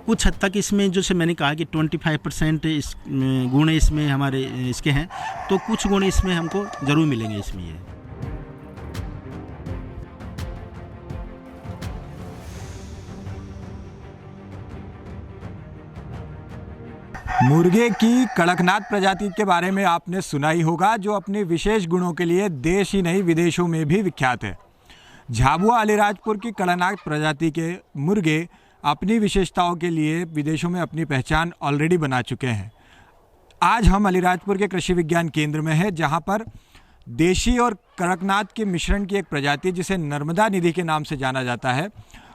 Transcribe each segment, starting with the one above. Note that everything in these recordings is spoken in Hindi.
कुछ हद तक इसमें जैसे मैंने कहा कि 25% इस गुण इसमें हमारे इसके हैं, तो कुछ गुण इसमें हमको ज़रूर मिलेंगे इसमें ये। मुर्गे की कड़कनाथ प्रजाति के बारे में आपने सुना ही होगा, जो अपने विशेष गुणों के लिए देश ही नहीं विदेशों में भी विख्यात है। झाबुआ अलीराजपुर की कड़कनाथ प्रजाति के मुर्गे अपनी विशेषताओं के लिए विदेशों में अपनी पहचान ऑलरेडी बना चुके हैं। आज हम अलीराजपुर के कृषि विज्ञान केंद्र में हैं, जहां पर देशी और कड़कनाथ के मिश्रण की एक प्रजाति जिसे नर्मदा निधि के नाम से जाना जाता है,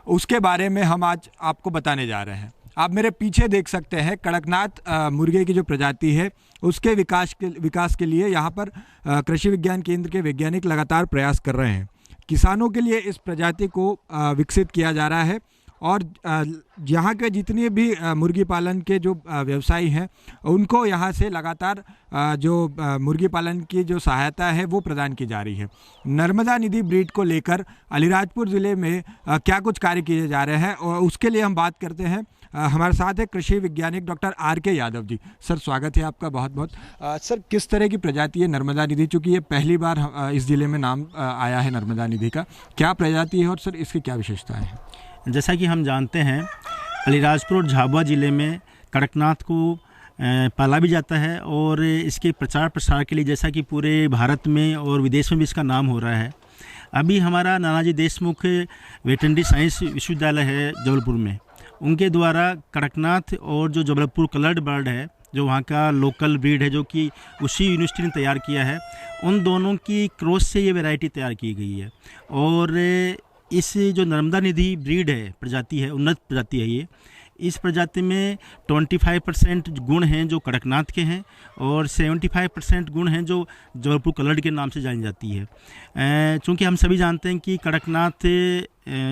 उसके बारे में हम आज आपको बताने जा रहे हैं। आप मेरे पीछे देख सकते हैं कड़कनाथ मुर्गे की जो प्रजाति है उसके विकास के लिए यहाँ पर कृषि विज्ञान केंद्र के वैज्ञानिक लगातार प्रयास कर रहे हैं। किसानों के लिए इस प्रजाति को विकसित किया जा रहा है और यहाँ के जितने भी मुर्गी पालन के जो व्यवसायी हैं उनको यहाँ से लगातार जो मुर्गी पालन की जो सहायता है वो प्रदान की जा रही है। नर्मदा निधि ब्रीड को लेकर अलीराजपुर ज़िले में क्या कुछ कार्य किए जा रहे हैं और उसके लिए हम बात करते हैं। हमारे साथ है कृषि वैज्ञानिक doctor R K. Yadav ji. Sir, स्वागत है आपका बहुत बहुत। सर, किस तरह की प्रजाति है नर्मदा निधि, चूँकि ये पहली बार इस ज़िले में नाम आया है नर्मदा निधि का, क्या प्रजाति है और सर इसकी क्या विशेषताएँ हैं? जैसा कि हम जानते हैं अलीराजपुर और झाबुआ ज़िले में कड़कनाथ को पाला भी जाता है और इसके प्रचार प्रसार के लिए जैसा कि पूरे भारत में और विदेश में भी इसका नाम हो रहा है। अभी हमारा नानाजी देशमुख वेटरनरी साइंस विश्वविद्यालय है जबलपुर में, उनके द्वारा कड़कनाथ और जो जबलपुर कलर्ड बर्ड है, जो वहाँ का लोकल ब्रीड है, जो कि उसी यूनिवर्सिटी ने तैयार किया है, उन दोनों की क्रॉस से ये वैरायटी तैयार की गई है। और इस जो नर्मदा निधि ब्रीड है, प्रजाति है, उन्नत प्रजाति है ये। इस प्रजाति में 25% गुण हैं जो कड़कनाथ के हैं और 75% गुण हैं जो जबलपुर कलर्ड के नाम से जानी जाती है। चूँकि हम सभी जानते हैं कि कड़कनाथ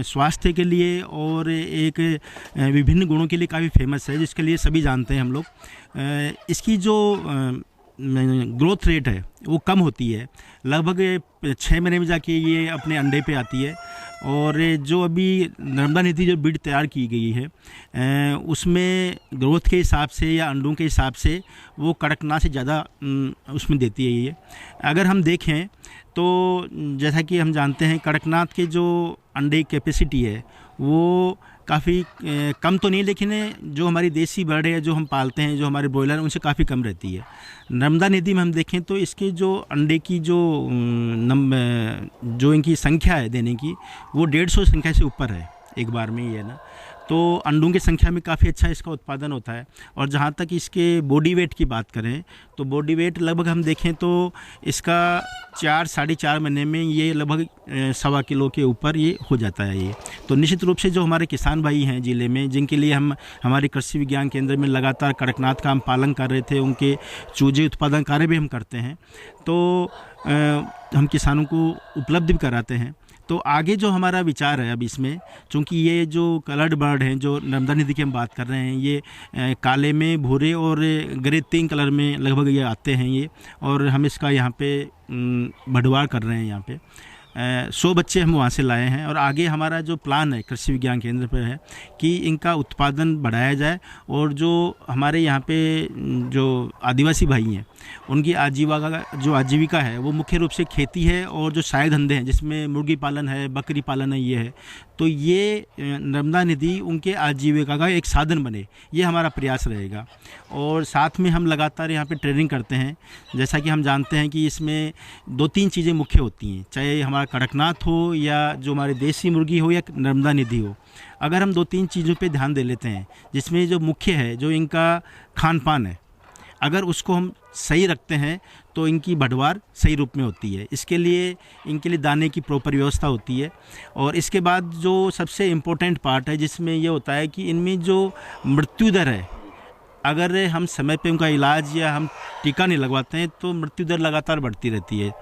स्वास्थ्य के लिए और एक विभिन्न गुणों के लिए काफ़ी फेमस है, जिसके लिए सभी जानते हैं हम लोग। इसकी जो ग्रोथ रेट है वो कम होती है, लगभग 6 महीने में जाके ये अपने अंडे पे आती है। और जो अभी नर्मदा निधि जो ब्रीड तैयार की गई है उसमें ग्रोथ के हिसाब से या अंडों के हिसाब से वो कड़कनाथ से ज़्यादा उसमें देती है ये। अगर हम देखें तो जैसा कि हम जानते हैं कड़कनाथ के जो अंडे कैपेसिटी है वो काफ़ी कम तो नहीं, लेकिन जो हमारी देसी बर्ड है जो हम पालते हैं, जो हमारे ब्रॉयलर हैं, उनसे काफ़ी कम रहती है। नर्मदा निधि में हम देखें तो इसके जो अंडे की जो इनकी संख्या है देने की, वो 150 संख्या से ऊपर है एक बार में ही है ना। तो अंडों की संख्या में काफ़ी अच्छा इसका उत्पादन होता है। और जहाँ तक इसके बॉडी वेट की बात करें तो बॉडी वेट लगभग हम देखें तो इसका 4-4.5 महीने में ये लगभग 1.25 किलो के ऊपर ये हो जाता है ये। तो निश्चित रूप से जो हमारे किसान भाई हैं ज़िले में, जिनके लिए हम हमारे कृषि विज्ञान केंद्र में लगातार कड़कनाथ का हम पालन कर रहे थे, उनके चूजे उत्पादन कार्य भी हम करते हैं, तो हम किसानों को उपलब्ध भी कराते हैं। तो आगे जो हमारा विचार है अब इसमें, चूँकि ये जो कलर्ड बर्ड हैं जो नर्मदा निधि की हम बात कर रहे हैं, ये काले में, भूरे और ग्रे 3 कलर में लगभग ये आते हैं ये। और हम इसका यहाँ पे बढ़वार कर रहे हैं। यहाँ पे 100 बच्चे हम वहाँ से लाए हैं और आगे हमारा जो प्लान है कृषि विज्ञान केंद्र पर है कि इनका उत्पादन बढ़ाया जाए और जो हमारे यहाँ पे जो आदिवासी भाई हैं उनकी आजीविका है वो मुख्य रूप से खेती है और जो सहायक धंधे हैं जिसमें मुर्गी पालन है, बकरी पालन है, ये है। तो ये नर्मदा निधि उनके आजीविका का एक साधन बने, ये हमारा प्रयास रहेगा। और साथ में हम लगातार यहाँ पे ट्रेनिंग करते हैं। जैसा कि हम जानते हैं कि इसमें 2-3 चीज़ें मुख्य होती हैं, चाहे हमारा कड़कनाथ हो या जो हमारे देसी मुर्गी हो या नर्मदा निधि हो। अगर हम 2-3 चीज़ों पे ध्यान दे लेते हैं, जिसमें जो मुख्य है जो इनका खान पान है, अगर उसको हम सही रखते हैं तो इनकी बढ़वार सही रूप में होती है। इसके लिए इनके लिए दाने की प्रॉपर व्यवस्था होती है। और इसके बाद जो सबसे इम्पोर्टेंट पार्ट है जिसमें ये होता है कि इनमें जो मृत्यु दर है, अगर हम समय पे उनका इलाज या हम टीका नहीं लगवाते हैं तो मृत्यु दर लगातार बढ़ती रहती है।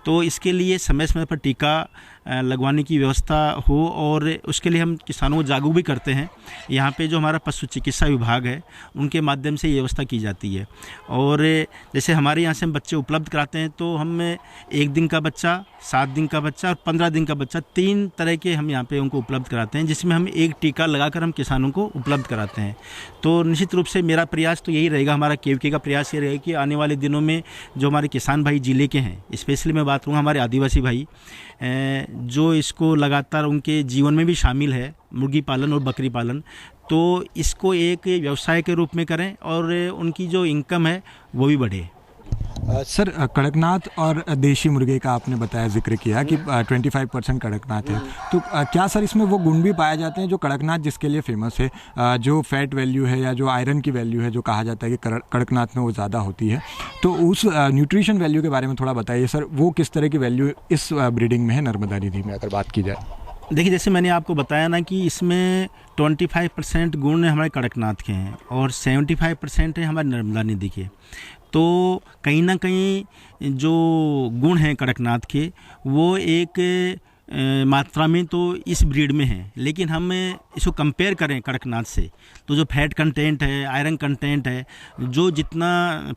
तो इसके लिए समय समय पर टीका लगवाने की व्यवस्था हो, और उसके लिए हम किसानों को जागरूक भी करते हैं। यहाँ पे जो हमारा पशु चिकित्सा विभाग है उनके माध्यम से ये व्यवस्था की जाती है। और जैसे हमारे यहाँ से हम बच्चे उपलब्ध कराते हैं, तो हम 1 दिन का बच्चा, 7 दिन का बच्चा और 15 दिन का बच्चा, 3 तरह के हम यहाँ पे उनको उपलब्ध कराते हैं, जिसमें हम एक टीका लगाकर हम किसानों को उपलब्ध कराते हैं। तो निश्चित रूप से मेरा प्रयास तो यही रहेगा, हमारा केवीके का प्रयास ये रहेगा कि आने वाले दिनों में जो हमारे किसान भाई ज़िले के हैं, स्पेशली मैं बात करूँगा हमारे आदिवासी भाई, जो इसको लगातार उनके जीवन में भी शामिल है, मुर्गी पालन और बकरी पालन, तो इसको एक व्यवसाय के रूप में करें और उनकी जो इनकम है वो भी बढ़े। सर, कड़कनाथ और देशी मुर्गे का आपने बताया, जिक्र किया कि 25% कड़कनाथ है, तो क्या सर इसमें वो गुण भी पाए जाते हैं जो कड़कनाथ जिसके लिए फेमस है, जो फैट वैल्यू है या जो आयरन की वैल्यू है, जो कहा जाता है कि कड़कनाथ में वो ज़्यादा होती है, तो उस न्यूट्रिशन वैल्यू के बारे में थोड़ा बताइए सर, वो किस तरह की वैल्यू इस ब्रीडिंग में है नर्मदा निधि में, अगर बात की जाए? देखिए, जैसे मैंने आपको बताया ना कि इसमें 25% गुण हमारे कड़कनाथ के हैं और 75% है हमारे नर्मदा निधि के। तो कहीं ना कहीं जो गुण हैं कड़कनाथ के, वो एक मात्रा में तो इस ब्रीड में है, लेकिन हम इसको कंपेयर करें कड़कनाथ से, तो जो फैट कंटेंट है, आयरन कंटेंट है, जो जितना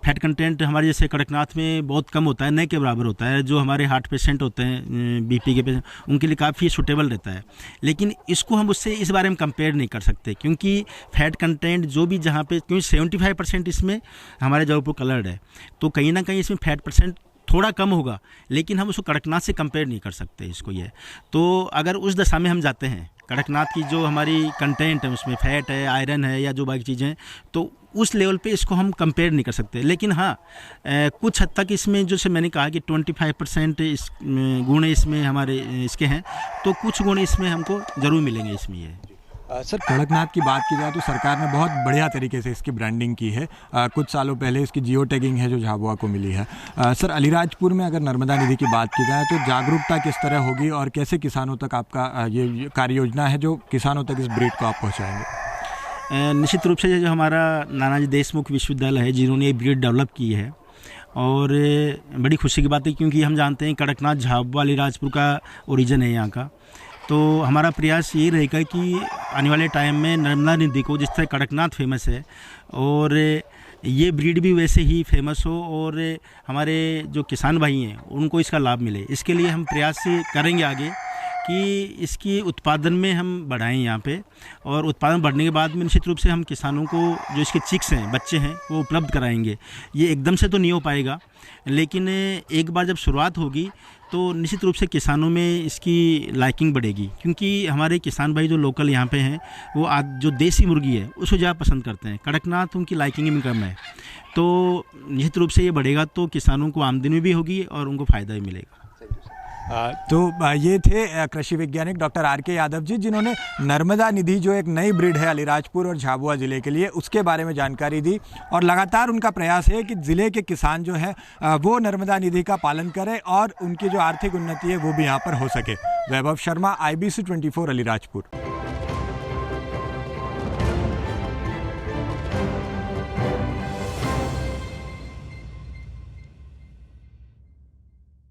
फैट कंटेंट हमारे जैसे कड़कनाथ में बहुत कम होता है, न के बराबर होता है। जो हमारे हार्ट पेशेंट होते हैं, बीपी के पेशेंट, उनके लिए काफ़ी सूटेबल रहता है। लेकिन इसको हम उससे इस बारे में कंपेयर नहीं कर सकते, क्योंकि फैट कंटेंट जो भी जहाँ पे, क्योंकि 75% इसमें हमारे जबलपुर कलर्ड है, तो कहीं ना कहीं इसमें फैट परसेंट थोड़ा कम होगा, लेकिन हम उसको कड़कनाथ से कंपेयर नहीं कर सकते इसको। ये तो अगर उस दशा में हम जाते हैं, कड़कनाथ की जो हमारी कंटेंट है उसमें फैट है, आयरन है या जो बाकी चीज़ें, तो उस लेवल पे इसको हम कंपेयर नहीं कर सकते। लेकिन हाँ, कुछ हद तक इसमें जैसे मैंने कहा कि 25% इस गुण इसमें हमारे इसके हैं, तो कुछ गुण इसमें हमको ज़रूर मिलेंगे इसमें। ये सर, कड़कनाथ की बात की जाए तो सरकार ने बहुत बढ़िया तरीके से इसकी ब्रांडिंग की है। कुछ सालों पहले इसकी जियो टैगिंग है जो झाबुआ को मिली है। सर, अलीराजपुर में अगर नर्मदा निधि की बात की जाए तो जागरूकता किस तरह होगी और कैसे किसानों तक आपका ये कार्य योजना है जो किसानों तक इस ब्रीड को आप पहुँचाएँगे? निश्चित रूप से जो हमारा नानाजी देशमुख विश्वविद्यालय है, जिन्होंने ये ब्रीड डेवलप की है, और बड़ी खुशी की बात है क्योंकि हम जानते हैं कड़कनाथ झाबुआ अलीराजपुर का ओरिजिन है यहाँ का। तो हमारा प्रयास ये रहेगा कि आने वाले टाइम में नर्मदा निधि को, जिस तरह कड़कनाथ फेमस है, और ये ब्रीड भी वैसे ही फेमस हो और हमारे जो किसान भाई हैं उनको इसका लाभ मिले। इसके लिए हम प्रयास करेंगे आगे कि इसकी उत्पादन में हम बढ़ाएं यहाँ पे, और उत्पादन बढ़ने के बाद में निश्चित रूप से हम किसानों को जो इसके चिक्स हैं, बच्चे हैं, वो उपलब्ध कराएंगे। ये एकदम से तो नहीं हो पाएगा, लेकिन एक बार जब शुरुआत होगी तो निश्चित रूप से किसानों में इसकी लाइकिंग बढ़ेगी, क्योंकि हमारे किसान भाई जो लोकल यहाँ पे हैं वो जो देसी मुर्गी है उसको ज़्यादा पसंद करते हैं। कड़कनाथ उनकी लाइकिंग में कम है, तो निश्चित रूप से ये बढ़ेगा तो किसानों को आमदनी भी होगी और उनको फ़ायदा भी मिलेगा। तो ये थे कृषि वैज्ञानिक डॉक्टर R.K. यादव जी, जिन्होंने नर्मदा निधि जो एक नई ब्रीड है अलीराजपुर और झाबुआ ज़िले के लिए, उसके बारे में जानकारी दी। और लगातार उनका प्रयास है कि ज़िले के किसान जो है वो नर्मदा निधि का पालन करें और उनकी जो आर्थिक उन्नति है वो भी यहाँ पर हो सके। वैभव शर्मा, IBC 24 अलीराजपुर।